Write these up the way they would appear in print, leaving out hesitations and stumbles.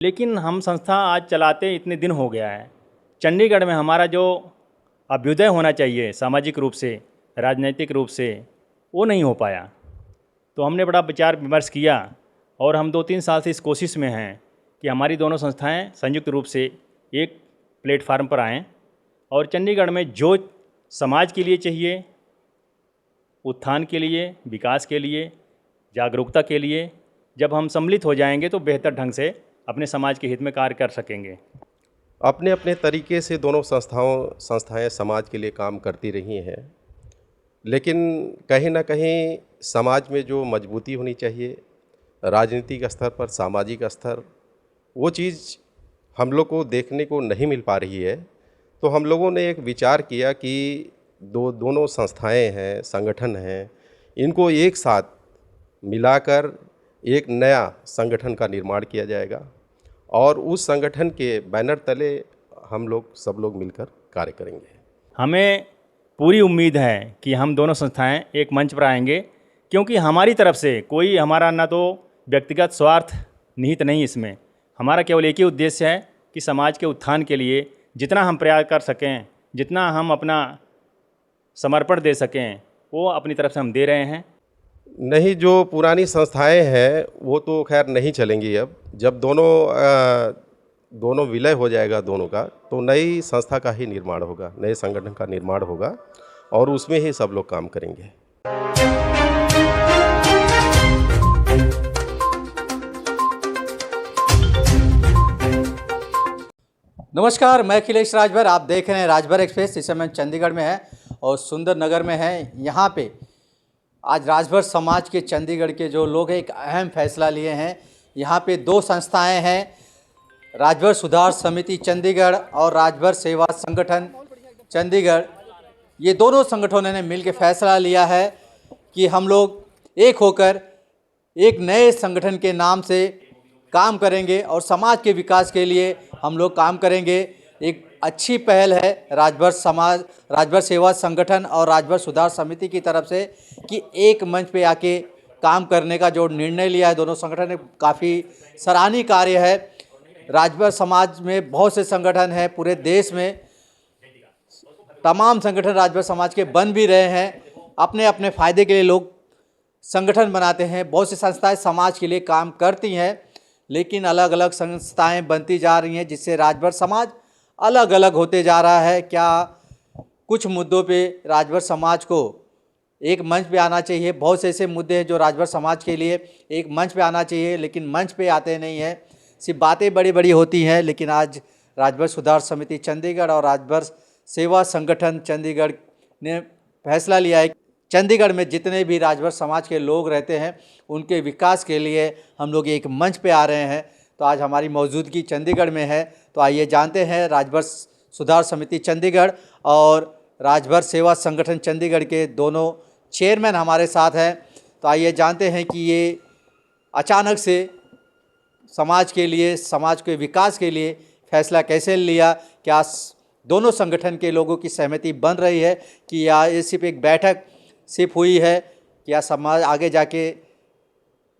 लेकिन हम संस्था आज चलाते इतने दिन हो गया है। चंडीगढ़ में हमारा जो अभ्युदय होना चाहिए सामाजिक रूप से, राजनीतिक रूप से, वो नहीं हो पाया। तो हमने बड़ा विचार विमर्श किया और हम 2-3 साल से इस कोशिश में हैं कि हमारी दोनों संस्थाएं संयुक्त रूप से एक प्लेटफार्म पर आएँ और चंडीगढ़ में जो समाज के लिए चाहिए, उत्थान के लिए, विकास के लिए, जागरूकता के लिए, जब हम सम्मिलित हो जाएंगे तो बेहतर ढंग से अपने समाज के हित में कार्य कर सकेंगे। अपने अपने तरीके से दोनों संस्थाएं समाज के लिए काम करती रही हैं, लेकिन कहीं ना कहीं समाज में जो मजबूती होनी चाहिए राजनीतिक स्तर पर, सामाजिक स्तर, वो चीज़ हम लोग को देखने को नहीं मिल पा रही है। तो हम लोगों ने एक विचार किया कि दोनों संस्थाएं हैं, संगठन हैं, इनको एक साथ मिलाकर एक नया संगठन का निर्माण किया जाएगा और उस संगठन के बैनर तले हम लोग सब लोग मिलकर कार्य करेंगे। हमें पूरी उम्मीद है कि हम दोनों संस्थाएं एक मंच पर आएंगे, क्योंकि हमारी तरफ से कोई हमारा ना तो व्यक्तिगत स्वार्थ निहित नहीं, इसमें हमारा केवल एक ही उद्देश्य है कि समाज के उत्थान के लिए जितना हम प्रयास कर सकें, जितना हम अपना समर्पण दे सकें, वो अपनी तरफ से हम दे रहे हैं। नहीं, जो पुरानी संस्थाएं हैं वो तो खैर नहीं चलेंगी। अब जब दोनों विलय हो जाएगा दोनों का, तो नई संस्था का ही निर्माण होगा, नए संगठन का निर्माण होगा और उसमें ही सब लोग काम करेंगे। नमस्कार, मैं अखिलेश राजभर। आप देख रहे हैं राजभर एक्सप्रेस। इस समय चंडीगढ़ में है और सुंदर नगर में है। यहाँ पे आज राजभर समाज के चंडीगढ़ के जो लोग हैं एक अहम फैसला लिए हैं। यहाँ पे 2 संस्थाएं हैं, राजभर सुधार समिति चंडीगढ़ और राजभर सेवा संगठन चंडीगढ़। ये दोनों संगठनों ने मिलकर फैसला लिया है कि हम लोग एक होकर एक नए संगठन के नाम से काम करेंगे और समाज के विकास के लिए हम लोग काम करेंगे। एक अच्छी पहल है राजभर सेवा संगठन और राजभर सुधार समिति की तरफ से कि एक मंच पे आके काम करने का जो निर्णय लिया है दोनों संगठन ने, काफ़ी सराहनीय कार्य है। राजभर समाज में बहुत से संगठन हैं, पूरे देश में तमाम संगठन राजभर समाज के बन भी रहे हैं। अपने अपने फ़ायदे के लिए लोग संगठन बनाते हैं। बहुत सी संस्थाएं समाज के लिए काम करती हैं, लेकिन अलग अलग संस्थाएं बनती जा रही हैं, जिससे राजभर समाज अलग अलग होते जा रहा है। क्या कुछ मुद्दों पे राजभर समाज को एक मंच पे आना चाहिए। बहुत से ऐसे मुद्दे हैं जो राजभर समाज के लिए एक मंच पे आना चाहिए, लेकिन मंच पे आते नहीं हैं, सिर्फ बातें बड़ी बड़ी होती हैं। लेकिन आज राजभर सुधार समिति चंडीगढ़ और राजभर सेवा संगठन चंडीगढ़ ने फैसला लिया है, चंडीगढ़ में जितने भी राजभर समाज के लोग रहते हैं उनके विकास के लिए हम लोग एक मंच पे आ रहे हैं। तो आज हमारी मौजूदगी चंडीगढ़ में है, तो आइए जानते हैं राजभर सुधार समिति चंडीगढ़ और राजभर सेवा संगठन चंडीगढ़ के दोनों चेयरमैन हमारे साथ हैं। तो आइए जानते हैं कि ये अचानक से समाज के लिए, समाज के विकास के लिए फैसला कैसे लिया। क्या दोनों संगठन के लोगों की सहमति बन रही है कि या ये सिर्फ एक बैठक सिर्फ हुई है, क्या समाज आगे जाके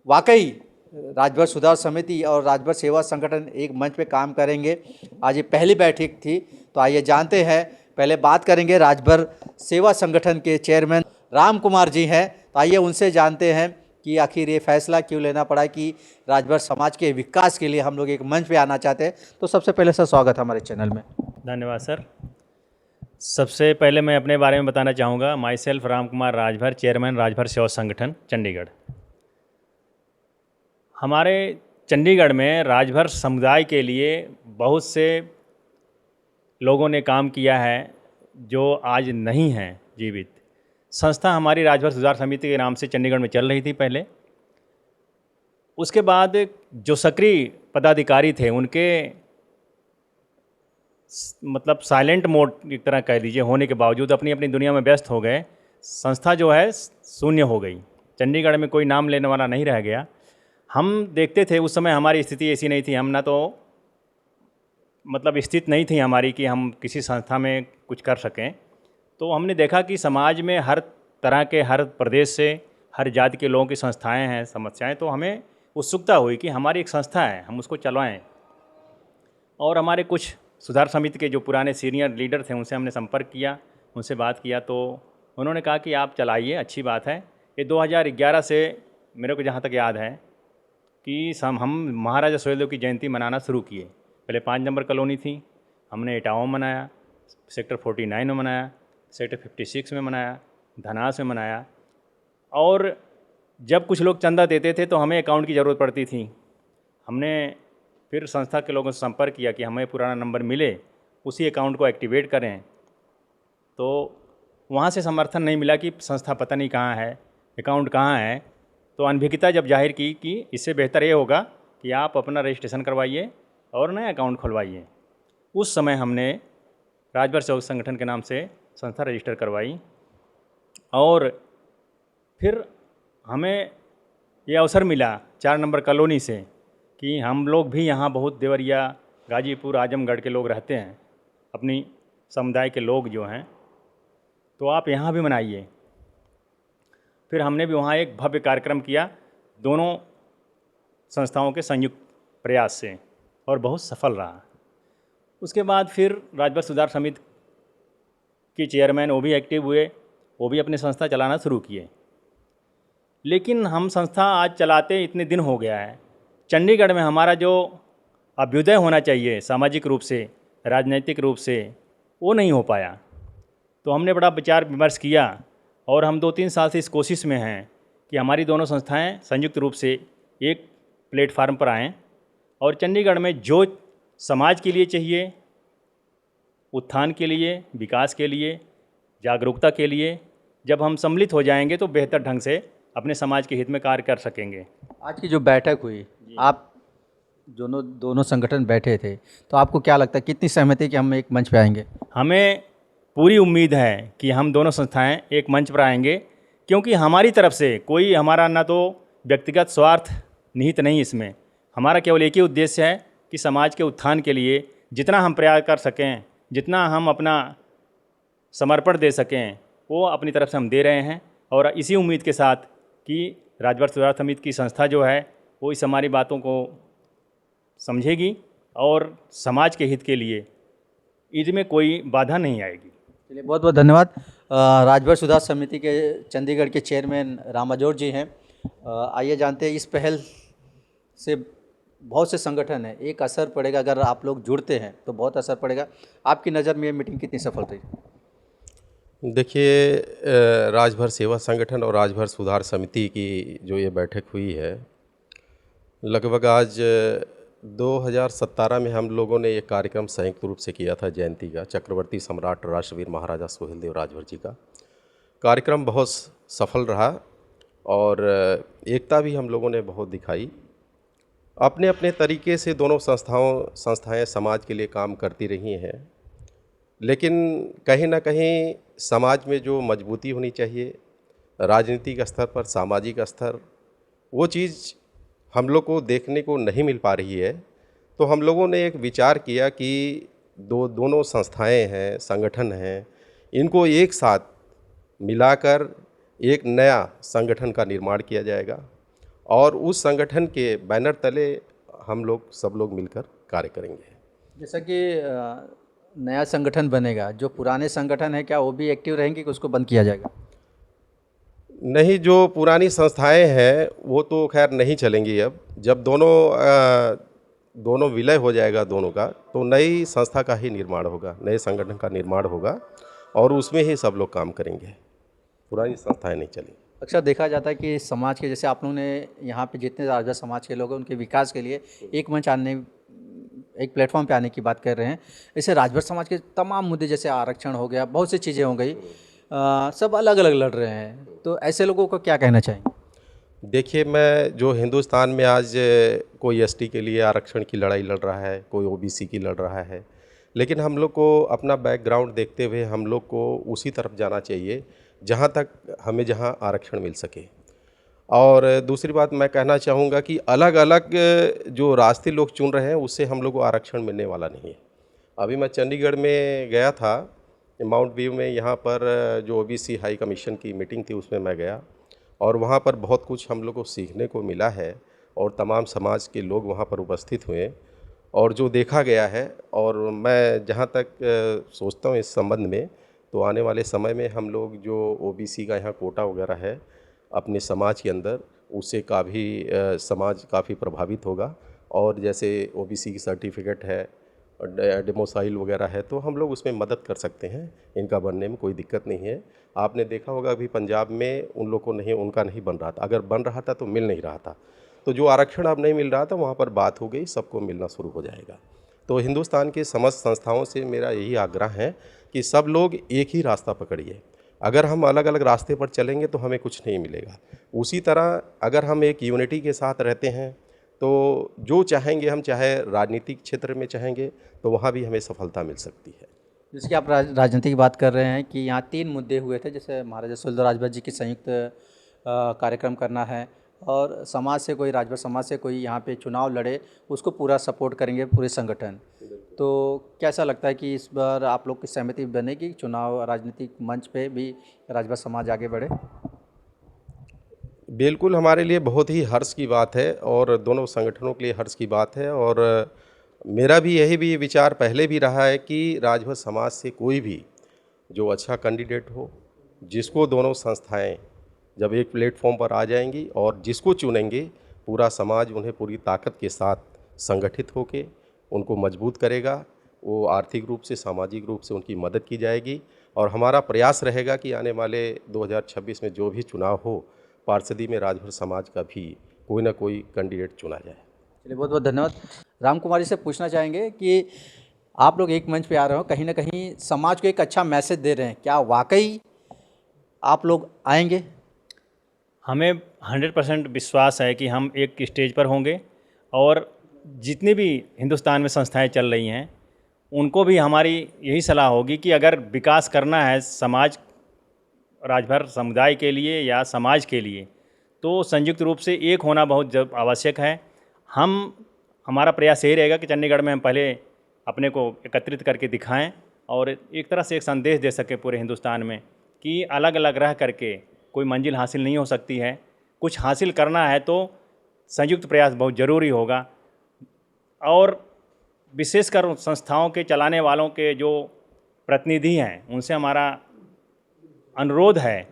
वाकई राजभर सुधार समिति और राजभर सेवा संगठन एक मंच पे काम करेंगे। आज ये पहली बैठक थी, तो आइए जानते हैं। पहले बात करेंगे राजभर सेवा संगठन के चेयरमैन राम कुमार जी हैं, तो आइए उनसे जानते हैं कि आखिर ये फैसला क्यों लेना पड़ा कि राजभर समाज के विकास के लिए हम लोग एक मंच पे आना चाहते हैं। तो सबसे पहले सर स्वागत है हमारे चैनल में। धन्यवाद सर। सबसे पहले मैं अपने बारे में बताना चाहूँगा। My self Ram Kumar Rajbhar, chairman Rajbhar सेवा संगठन चंडीगढ़। हमारे चंडीगढ़ में राजभर समुदाय के लिए बहुत से लोगों ने काम किया है जो आज नहीं हैं जीवित। संस्था हमारी राजभर सुधार समिति के नाम से चंडीगढ़ में चल रही थी पहले। उसके बाद जो सक्रिय पदाधिकारी थे उनके मतलब साइलेंट मोड एक तरह कह दीजिए होने के बावजूद अपनी अपनी दुनिया में व्यस्त हो गए। संस्था जो है शून्य हो गई। चंडीगढ़ में कोई नाम लेने वाला नहीं रह गया। हम देखते थे उस समय हमारी स्थिति ऐसी नहीं थी, हम ना तो मतलब स्थिति नहीं थी हमारी कि हम किसी संस्था में कुछ कर सकें। तो हमने देखा कि समाज में हर तरह के, हर प्रदेश से, हर जाति के लोगों की संस्थाएं हैं, समस्याएं। तो हमें उत्सुकता हुई कि हमारी एक संस्था है, हम उसको चलवाएं। और हमारे कुछ सुधार समिति के जो पुराने सीनियर लीडर थे उनसे हमने संपर्क किया, उनसे बात किया तो उन्होंने कहा कि आप चलाइए, अच्छी बात है। ये 2011 से मेरे को जहाँ तक याद है कि हम महाराजा सुहेलदेव की जयंती मनाना शुरू किए। पहले 5 नंबर कॉलोनी थी, हमने इटावा में मनाया, सेक्टर 49 में मनाया, सेक्टर 56 में मनाया, धनास में मनाया। और जब कुछ लोग चंदा देते थे तो हमें अकाउंट की ज़रूरत पड़ती थी। हमने फिर संस्था के लोगों से संपर्क किया कि हमें पुराना नंबर मिले, उसी अकाउंट को एक्टिवेट करें। तो वहाँ से समर्थन नहीं मिला कि संस्था पता नहीं कहाँ है, अकाउंट कहाँ है। तो अनभिज्ञता जब जाहिर की कि इससे बेहतर ये होगा कि आप अपना रजिस्ट्रेशन करवाइए और नया अकाउंट खुलवाइए। उस समय हमने राजभर सेवक संगठन के नाम से संस्था रजिस्टर करवाई और फिर हमें ये अवसर मिला 4 नंबर कॉलोनी से कि हम लोग भी यहाँ बहुत देवरिया, गाजीपुर, आजमगढ़ के लोग रहते हैं, अपनी समुदाय के लोग जो हैं, तो आप यहाँ भी मनाइए। फिर हमने भी वहाँ एक भव्य कार्यक्रम किया दोनों संस्थाओं के संयुक्त प्रयास से और बहुत सफल रहा। उसके बाद फिर राजभर सुधार समिति के चेयरमैन वो भी एक्टिव हुए, वो भी अपनी संस्था चलाना शुरू किए। लेकिन हम संस्था आज चलाते इतने दिन हो गया है, चंडीगढ़ में हमारा जो अभ्युदय होना चाहिए सामाजिक रूप से, राजनीतिक रूप से, वो नहीं हो पाया। तो हमने बड़ा विचार विमर्श किया और हम 2-3 साल से इस कोशिश में हैं कि हमारी दोनों संस्थाएं संयुक्त रूप से एक प्लेटफार्म पर आएँ और चंडीगढ़ में जो समाज के लिए चाहिए, उत्थान के लिए, विकास के लिए, जागरूकता के लिए, जब हम सम्मिलित हो जाएंगे तो बेहतर ढंग से अपने समाज के हित में कार्य कर सकेंगे। आज की जो बैठक हुई, आप दोनों संगठन बैठे थे, तो आपको क्या लगता है कितनी सहमति कि हम एक मंच पे आएंगे? हमें पूरी उम्मीद है कि हम दोनों संस्थाएं एक मंच पर आएंगे, क्योंकि हमारी तरफ से कोई हमारा ना तो व्यक्तिगत स्वार्थ निहित नहीं, इसमें हमारा केवल एक ही उद्देश्य है कि समाज के उत्थान के लिए जितना हम प्रयास कर सकें, जितना हम अपना समर्पण दे सकें, वो अपनी तरफ से हम दे रहे हैं। और इसी उम्मीद के साथ कि राजभर सुधार समिति की संस्था जो है वो इस हमारी बातों को समझेगी और समाज के हित के लिए इसमें कोई बाधा नहीं आएगी। चलिए, बहुत बहुत धन्यवाद। राजभर सुधार समिति के चंडीगढ़ के चेयरमैन रामाजोर जी हैं। आइए जानते हैं, इस पहल से बहुत से संगठन है, एक असर पड़ेगा, अगर आप लोग जुड़ते हैं तो बहुत असर पड़ेगा। आपकी नज़र में ये मीटिंग कितनी सफल रही? देखिए, राजभर सेवा संगठन और राजभर सुधार समिति की जो ये बैठक हुई है, लगभग आज 2017 में हम लोगों ने ये कार्यक्रम संयुक्त रूप से किया था जयंती का, चक्रवर्ती सम्राट राष्ट्रवीर महाराजा सुहेलदेव राजभर जी का। कार्यक्रम बहुत सफल रहा और एकता भी हम लोगों ने बहुत दिखाई। अपने अपने तरीके से दोनों संस्थाएं समाज के लिए काम करती रही हैं, लेकिन कहीं ना कहीं समाज में जो मजबूती होनी चाहिए, राजनीतिक स्तर पर, सामाजिक स्तर, वो चीज़ हम लोग को देखने को नहीं मिल पा रही है। तो हम लोगों ने एक विचार किया कि दोनों संस्थाएं हैं, संगठन हैं, इनको एक साथ मिलाकर एक नया संगठन का निर्माण किया जाएगा और उस संगठन के बैनर तले हम लोग सब लोग मिलकर कार्य करेंगे। जैसा कि नया संगठन बनेगा, जो पुराने संगठन है क्या वो भी एक्टिव रहेंगे कि उसको बंद किया जाएगा? नहीं, जो पुरानी संस्थाएं हैं वो तो खैर नहीं चलेंगी। अब जब दोनों विलय हो जाएगा दोनों का, तो नई संस्था का ही निर्माण होगा, नए संगठन का निर्माण होगा और उसमें ही सब लोग काम करेंगे, पुरानी संस्थाएं नहीं चलेंगी। अक्सर देखा जाता है कि समाज के, जैसे आप लोगों ने यहाँ पे जितने राजभर समाज के लोग हैं उनके विकास के लिए एक मंच आने, एक प्लेटफॉर्म पे आने की बात कर रहे हैं। इससे राजभर समाज के तमाम मुद्दे, जैसे आरक्षण हो गया, बहुत सी चीज़ें हो गई, सब अलग अलग लड़ रहे हैं, तो ऐसे लोगों को क्या कहना चाहेंगे? देखिए, मैं जो हिंदुस्तान में आज कोई एसटी के लिए आरक्षण की लड़ाई लड़ रहा है, कोई ओबीसी की लड़ रहा है, लेकिन हम लोग को अपना बैकग्राउंड देखते हुए हम लोग को उसी तरफ जाना चाहिए जहाँ तक हमें जहाँ आरक्षण मिल सके। और दूसरी बात मैं कहना चाहूँगा कि अलग अलग जो रास्ते लोग चुन रहे हैं उससे हम लोग को आरक्षण मिलने वाला नहीं है। अभी मैं चंडीगढ़ में गया था, माउंट व्यू में, यहाँ पर जो ओबीसी हाई कमीशन की मीटिंग थी उसमें मैं गया और वहाँ पर बहुत कुछ हम लोग को सीखने को मिला है और तमाम समाज के लोग वहाँ पर उपस्थित हुए और जो देखा गया है, और मैं जहाँ तक सोचता हूँ इस संबंध में, तो आने वाले समय में हम लोग जो ओबीसी का यहाँ कोटा वगैरह है अपने समाज के अंदर, उससे काफ़ी समाज काफ़ी प्रभावित होगा। और जैसे ओबीसी की सर्टिफिकेट है, डेमोसाइल वगैरह है, तो हम लोग उसमें मदद कर सकते हैं, इनका बनने में कोई दिक्कत नहीं है। आपने देखा होगा अभी पंजाब में उन लोग को नहीं, उनका नहीं बन रहा था, अगर बन रहा था तो मिल नहीं रहा था। तो जो आरक्षण अब नहीं मिल रहा था वहाँ पर बात हो गई, सबको मिलना शुरू हो जाएगा। तो हिंदुस्तान के समस्त संस्थाओं से मेरा यही आग्रह है कि सब लोग एक ही रास्ता पकड़िए। अगर हम अलग अलग रास्ते पर चलेंगे तो हमें कुछ नहीं मिलेगा। उसी तरह अगर हम एक यूनिटी के साथ रहते हैं तो जो चाहेंगे हम, चाहे राजनीतिक क्षेत्र में चाहेंगे तो वहाँ भी हमें सफलता मिल सकती है। जैसे कि आप राजनीति की बात कर रहे हैं कि यहाँ 3 मुद्दे हुए थे, जैसे महाराजा सुहेलदेव राजभर जी की संयुक्त कार्यक्रम करना है, और समाज से कोई, राजभर समाज से कोई यहाँ पे चुनाव लड़े उसको पूरा सपोर्ट करेंगे पूरे संगठन। तो कैसा लगता है कि इस बार आप लोग की सहमति बनेगी चुनाव राजनीतिक मंच पे भी राजभर समाज आगे बढ़े? बिल्कुल, हमारे लिए बहुत ही हर्ष की बात है और दोनों संगठनों के लिए हर्ष की बात है। और मेरा भी यही भी विचार पहले भी रहा है कि राजभर समाज से कोई भी जो अच्छा कैंडिडेट हो, जिसको दोनों संस्थाएं जब एक प्लेटफॉर्म पर आ जाएंगी और जिसको चुनेंगे, पूरा समाज उन्हें पूरी ताकत के साथ संगठित होकर उनको मजबूत करेगा। वो आर्थिक रूप से, सामाजिक रूप से उनकी मदद की जाएगी। और हमारा प्रयास रहेगा कि आने वाले 2026 में जो भी चुनाव हो, पार्षदी में राजभर समाज का भी कोई ना कोई कैंडिडेट चुना जाए। चलिए, बहुत बहुत धन्यवाद। राम कुमार जी से पूछना चाहेंगे कि आप लोग एक मंच पे आ रहे हो, कहीं ना कहीं समाज को एक अच्छा मैसेज दे रहे हैं, क्या वाकई आप लोग आएंगे? हमें 100% विश्वास है कि हम एक स्टेज पर होंगे और जितनी भी हिंदुस्तान में संस्थाएं चल रही हैं उनको भी हमारी यही सलाह होगी कि अगर विकास करना है समाज, राजभर समुदाय के लिए या समाज के लिए, तो संयुक्त रूप से एक होना बहुत आवश्यक है। हमारा प्रयास यही रहेगा कि चंडीगढ़ में हम पहले अपने को एकत्रित करके दिखाएं और एक तरह से एक संदेश दे सकें पूरे हिंदुस्तान में कि अलग अलग रह करके कोई मंजिल हासिल नहीं हो सकती है। कुछ हासिल करना है तो संयुक्त प्रयास बहुत ज़रूरी होगा। और विशेषकर संस्थाओं के चलाने वालों के जो प्रतिनिधि हैं, उनसे हमारा अनुरोध है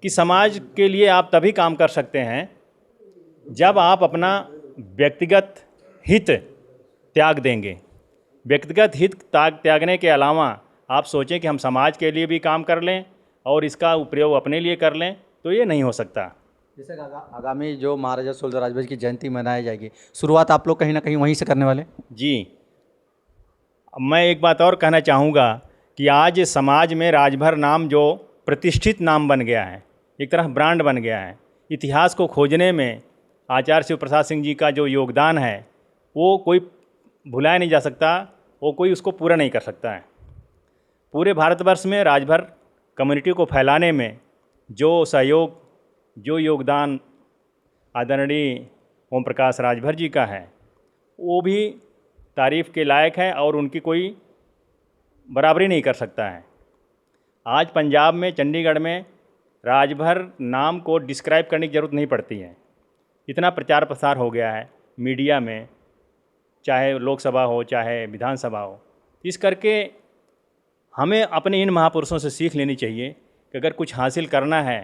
कि समाज के लिए आप तभी काम कर सकते हैं जब आप अपना व्यक्तिगत हित त्याग देंगे। व्यक्तिगत हित त्यागने के अलावा आप सोचें कि हम समाज के लिए भी काम कर लें और इसका उपयोग अपने लिए कर लें, तो ये नहीं हो सकता। जैसे आगामी जो महाराजा सुहेलदेव राजभर की जयंती मनाई जाएगी, शुरुआत आप लोग कहीं ना कहीं वहीं से करने वाले? जी, मैं एक बात और कहना चाहूँगा कि आज समाज में राजभर नाम जो प्रतिष्ठित नाम बन गया है, एक तरह ब्रांड बन गया है। इतिहास को खोजने में आचार्य शिव प्रसाद सिंह जी का जो योगदान है वो कोई भुलाया नहीं जा सकता, वो कोई उसको पूरा नहीं कर सकता है। पूरे भारतवर्ष में राजभर कम्युनिटी को फैलाने में जो सहयोग, जो योगदान आदरणीय ओम प्रकाश राजभर जी का है, वो भी तारीफ़ के लायक है और उनकी कोई बराबरी नहीं कर सकता है। आज पंजाब में, चंडीगढ़ में राजभर नाम को डिस्क्राइब करने की ज़रूरत नहीं पड़ती है। इतना प्रचार प्रसार हो गया है मीडिया में, चाहे लोकसभा हो चाहे विधानसभा हो। इस करके हमें अपने इन महापुरुषों से सीख लेनी चाहिए कि अगर कुछ हासिल करना है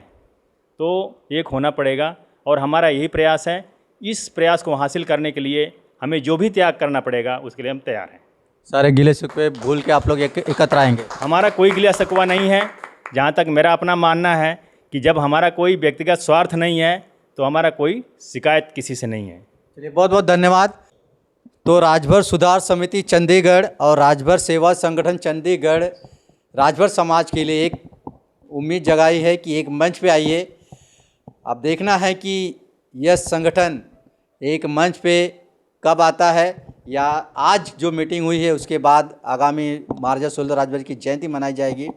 तो एक होना पड़ेगा। और हमारा यही प्रयास है। इस प्रयास को हासिल करने के लिए हमें जो भी त्याग करना पड़ेगा उसके लिए हम तैयार हैं। सारे गिले शिकवे भूल के आप लोग एकत्र आएंगे? हमारा कोई गिला शिकवा नहीं है। जहाँ तक मेरा अपना मानना है कि जब हमारा कोई व्यक्तिगत स्वार्थ नहीं है तो हमारा कोई शिकायत किसी से नहीं है। चलिए, बहुत बहुत धन्यवाद। तो राजभर सुधार समिति चंडीगढ़ और राजभर सेवा संगठन चंडीगढ़ राजभर समाज के लिए एक उम्मीद जगाई है कि एक मंच पे आइए। अब देखना है कि यह संगठन एक मंच पे कब आता है, या आज जो मीटिंग हुई है उसके बाद आगामी महाराजा सुहेलदेव राजभर की जयंती मनाई जाएगी,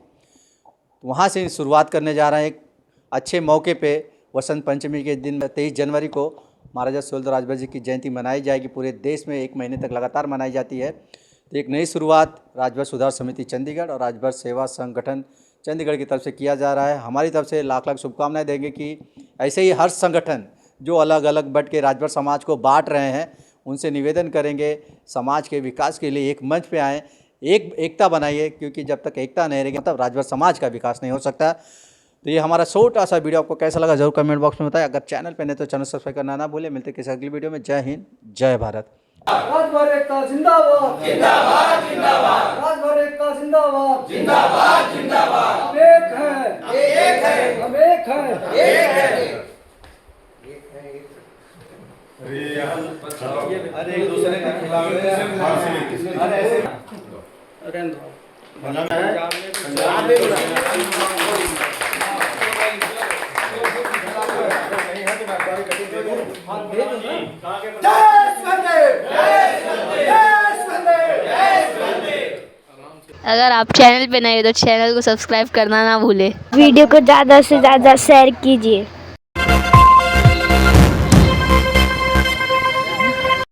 वहाँ से शुरुआत करने जा रहे हैं। एक अच्छे मौके पे वसंत पंचमी के दिन 23 जनवरी को महाराजा सुहेलदेव राजभर जी की जयंती मनाई जाएगी। पूरे देश में 1 महीने तक लगातार मनाई जाती है। तो एक नई शुरुआत राजभर सुधार समिति चंडीगढ़ और राजभर सेवा संगठन चंडीगढ़ की तरफ से किया जा रहा है। हमारी तरफ से लाख लाख शुभकामनाएं देंगे कि ऐसे ही हर संगठन जो अलग अलग बट के राजभर समाज को बांट रहे हैं उनसे निवेदन करेंगे समाज के विकास के लिए एक मंच पे आएँ, एकता बनाइए, क्योंकि जब तक एकता नहीं रहेगी तब राजभर समाज का विकास नहीं हो सकता। तो ये हमारा छोटा सा वीडियो आपको कैसा लगा जरूर कमेंट बॉक्स में बताएं। अगर चैनल पे नहीं तो चैनल सब्सक्राइब करना ना भूलें। मिलते हैं किसी अगली वीडियो में। जय हिंद, जय भारत। राजभर एकता जिंदाबाद जिंदाबाद जिंदाबाद। राजभर एकता जिंदाबाद जिंदाबाद जिंदाबाद। हम एक हैं हम एक हैं। अरे एक दूसरे के खिलाफ अगर आप चैनल पे नए हो तो चैनल को सब्सक्राइब करना ना भूले। वीडियो को ज़्यादा से ज़्यादा शेयर कीजिए।